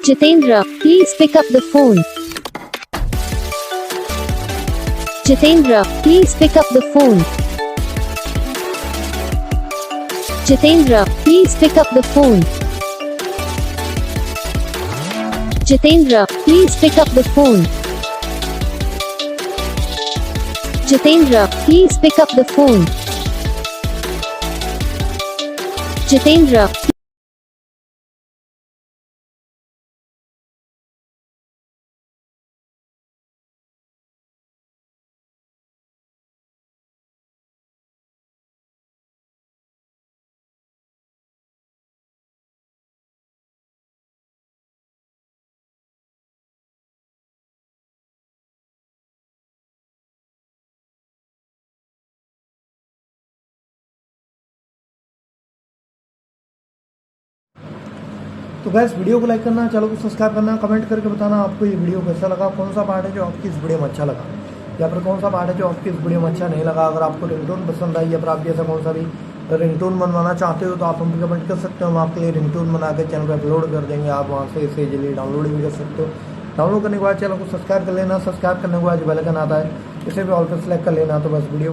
Jitendra, please pick up the phone. Jitendra, please pick up the phone. Jitendra, please pick up the phone. Jitendra, please pick up the phone. Jitendra, please pick up the phone. Jitendra, तो gas video को like करना, channel को subscribe करना, comment करके बताना आपको ये video कैसा लगा, कौन सा पार्ट है जो आपकी इस वीडियो में अच्छा लगा, या फिर कौन सा पार्ट है जो आपकी इस वीडियो में अच्छा नहीं लगा। अगर आपको रिंगटोन पसंद आई या फिर आप भी ऐसा कौन सा भी रिंगटोन बनवाना चाहते हो तो आप हम कमेंट कर सकते हो। हम आपके लिए रिंगटोन बना के चैनल पर अपलोड कर देंगे, आप वहाँ से इसे इजीली डाउनलोड भी कर सकते हो। डाउनलोड करने के बाद चैनल को सब्सक्राइब कर लेना, सब्सक्राइब करने के बाद जो बेल आइकन आता है इसे भी ऑल पर सेलेक्ट कर लेना। तो बस वीडियो